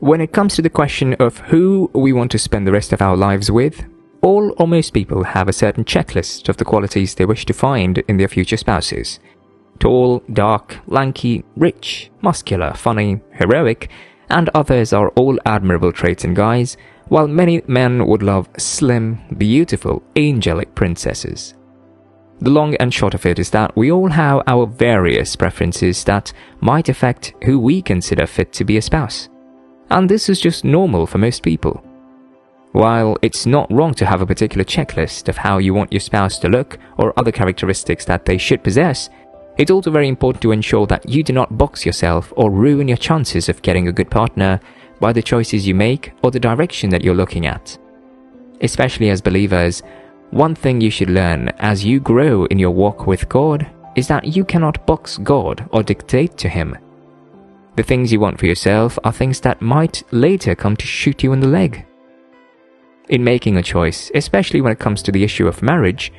When it comes to the question of who we want to spend the rest of our lives with, all or most people have a certain checklist of the qualities they wish to find in their future spouses. Tall, dark, lanky, rich, muscular, funny, heroic, and others are all admirable traits in guys, while many men would love slim, beautiful, angelic princesses. The long and short of it is that we all have our various preferences that might affect who we consider fit to be a spouse. And this is just normal for most people. While it's not wrong to have a particular checklist of how you want your spouse to look or other characteristics that they should possess, it's also very important to ensure that you do not box yourself or ruin your chances of getting a good partner by the choices you make or the direction that you're looking at. Especially as believers, one thing you should learn as you grow in your walk with God is that you cannot box God or dictate to Him. The things you want for yourself are things that might later come to shoot you in the leg. In making a choice, especially when it comes to the issue of marriage,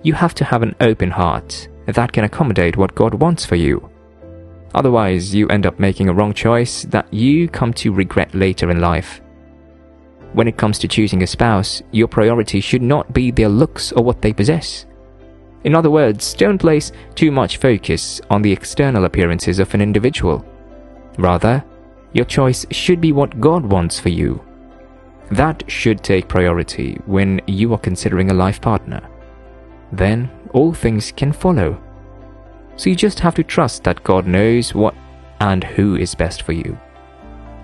you have to have an open heart that can accommodate what God wants for you. Otherwise, you end up making a wrong choice that you come to regret later in life. When it comes to choosing a spouse, your priority should not be their looks or what they possess. In other words, don't place too much focus on the external appearances of an individual. Rather, your choice should be what God wants for you. That should take priority when you are considering a life partner. Then, all things can follow. So you just have to trust that God knows what and who is best for you.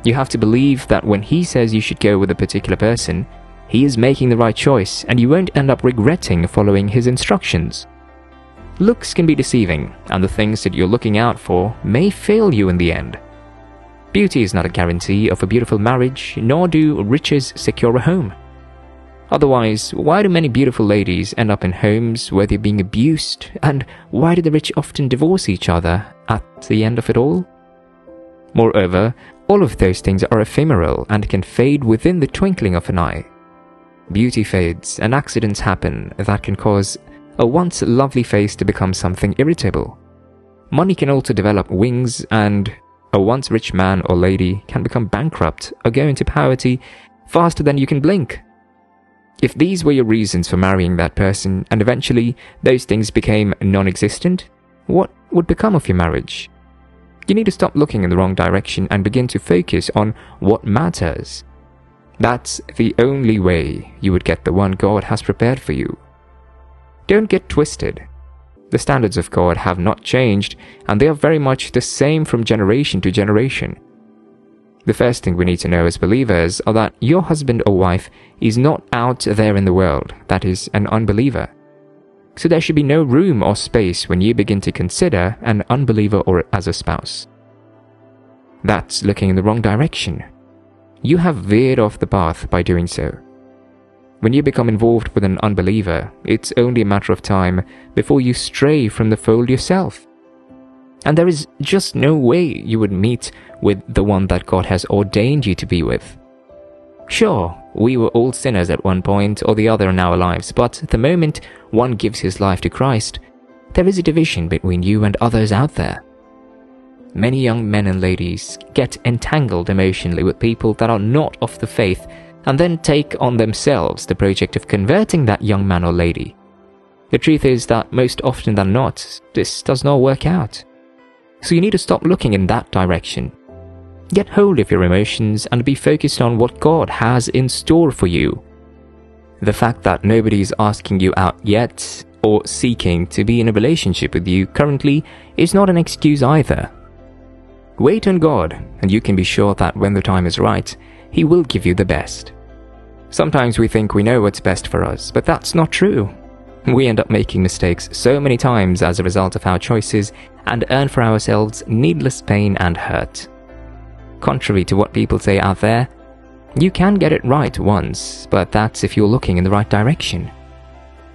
You have to believe that when He says you should go with a particular person, He is making the right choice and you won't end up regretting following His instructions. Looks can be deceiving, and the things that you're looking out for may fail you in the end. Beauty is not a guarantee of a beautiful marriage, nor do riches secure a home. Otherwise, why do many beautiful ladies end up in homes where they're being abused, and why do the rich often divorce each other at the end of it all? Moreover, all of those things are ephemeral and can fade within the twinkling of an eye. Beauty fades and accidents happen that can cause a once lovely face to become something irritable. Money can also develop wings, and a once rich man or lady can become bankrupt or go into poverty faster than you can blink. If these were your reasons for marrying that person and eventually those things became non-existent, what would become of your marriage? You need to stop looking in the wrong direction and begin to focus on what matters. That's the only way you would get the one God has prepared for you. Don't get twisted. The standards of God have not changed, and they are very much the same from generation to generation. The first thing we need to know as believers are that your husband or wife is not out there in the world, that is, an unbeliever. So there should be no room or space when you begin to consider an unbeliever or as a spouse. That's looking in the wrong direction. You have veered off the path by doing so. When you become involved with an unbeliever, it's only a matter of time before you stray from the fold yourself. And there is just no way you would meet with the one that God has ordained you to be with. Sure, we were all sinners at one point or the other in our lives, but the moment one gives his life to Christ, there is a division between you and others out there. Many young men and ladies get entangled emotionally with people that are not of the faith and then take on themselves the project of converting that young man or lady. The truth is that most often than not, this does not work out. So you need to stop looking in that direction. Get hold of your emotions and be focused on what God has in store for you. The fact that nobody is asking you out yet or seeking to be in a relationship with you currently is not an excuse either. Wait on God, and you can be sure that when the time is right, He will give you the best. Sometimes we think we know what's best for us, but that's not true. We end up making mistakes so many times as a result of our choices and earn for ourselves needless pain and hurt. Contrary to what people say out there, you can get it right once, but that's if you're looking in the right direction.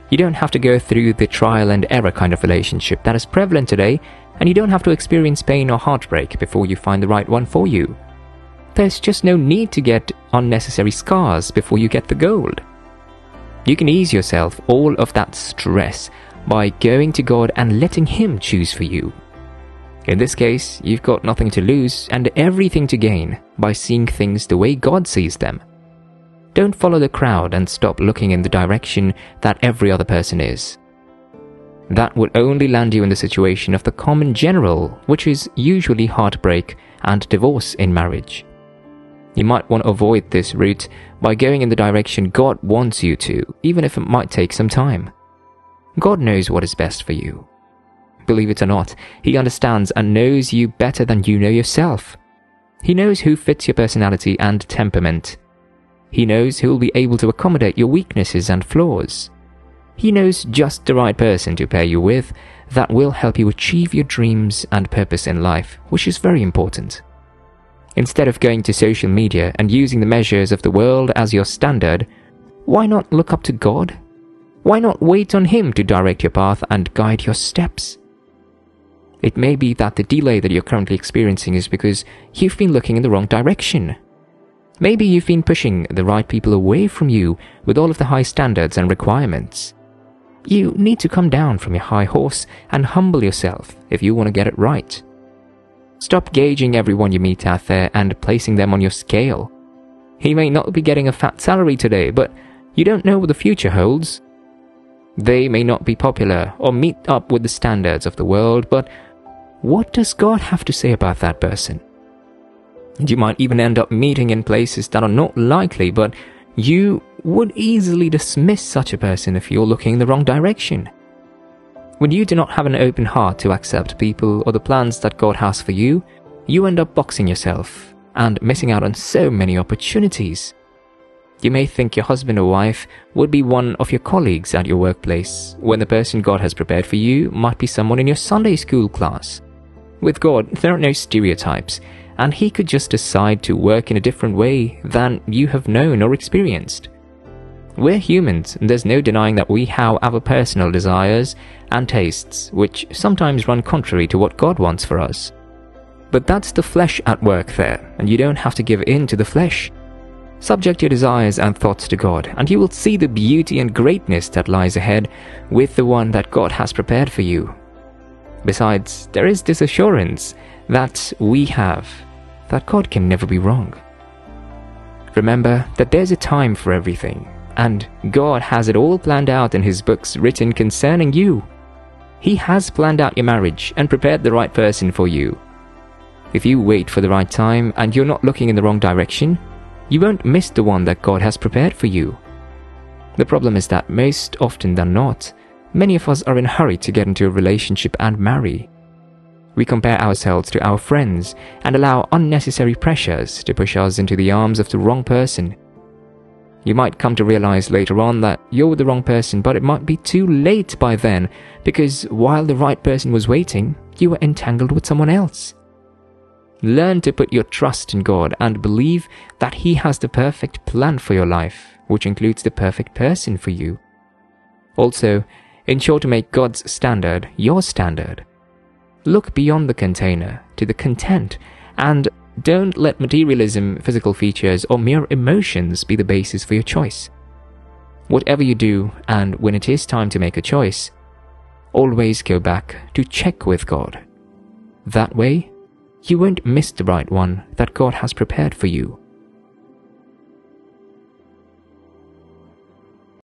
You don't have to go through the trial and error kind of relationship that is prevalent today, and you don't have to experience pain or heartbreak before you find the right one for you. There's just no need to get unnecessary scars before you get the gold. You can ease yourself all of that stress by going to God and letting Him choose for you. In this case, you've got nothing to lose and everything to gain by seeing things the way God sees them. Don't follow the crowd and stop looking in the direction that every other person is. That would only land you in the situation of the common general, which is usually heartbreak and divorce in marriage. You might want to avoid this route by going in the direction God wants you to, even if it might take some time. God knows what is best for you. Believe it or not, He understands and knows you better than you know yourself. He knows who fits your personality and temperament. He knows who will be able to accommodate your weaknesses and flaws. He knows just the right person to pair you with that will help you achieve your dreams and purpose in life, which is very important. Instead of going to social media and using the measures of the world as your standard, why not look up to God? Why not wait on Him to direct your path and guide your steps? It may be that the delay that you're currently experiencing is because you've been looking in the wrong direction. Maybe you've been pushing the right people away from you with all of the high standards and requirements. You need to come down from your high horse and humble yourself if you want to get it right. Stop gauging everyone you meet out there and placing them on your scale. He may not be getting a fat salary today, but you don't know what the future holds. They may not be popular or meet up with the standards of the world, but what does God have to say about that person? You might even end up meeting in places that are not likely, but you would easily dismiss such a person if you're looking in the wrong direction. When you do not have an open heart to accept people or the plans that God has for you, you end up boxing yourself and missing out on so many opportunities. You may think your husband or wife would be one of your colleagues at your workplace, when the person God has prepared for you might be someone in your Sunday school class. With God, there are no stereotypes, and He could just decide to work in a different way than you have known or experienced. We're humans, and there's no denying that we have our personal desires and tastes, which sometimes run contrary to what God wants for us. But that's the flesh at work there, and you don't have to give in to the flesh. Subject your desires and thoughts to God, and you will see the beauty and greatness that lies ahead with the one that God has prepared for you. Besides, there is this assurance that we have, that God can never be wrong. Remember that there's a time for everything, and God has it all planned out in His books written concerning you. He has planned out your marriage and prepared the right person for you. If you wait for the right time and you're not looking in the wrong direction, you won't miss the one that God has prepared for you. The problem is that most often than not, many of us are in a hurry to get into a relationship and marry. We compare ourselves to our friends and allow unnecessary pressures to push us into the arms of the wrong person. You might come to realize later on that you're with the wrong person, but it might be too late by then, because while the right person was waiting, you were entangled with someone else. Learn to put your trust in God and believe that He has the perfect plan for your life, which includes the perfect person for you. Also, ensure to make God's standard your standard. Look beyond the container to the content, and don't let materialism, physical features, or mere emotions be the basis for your choice. Whatever you do, and when it is time to make a choice, always go back to check with God. That way, you won't miss the right one that God has prepared for you.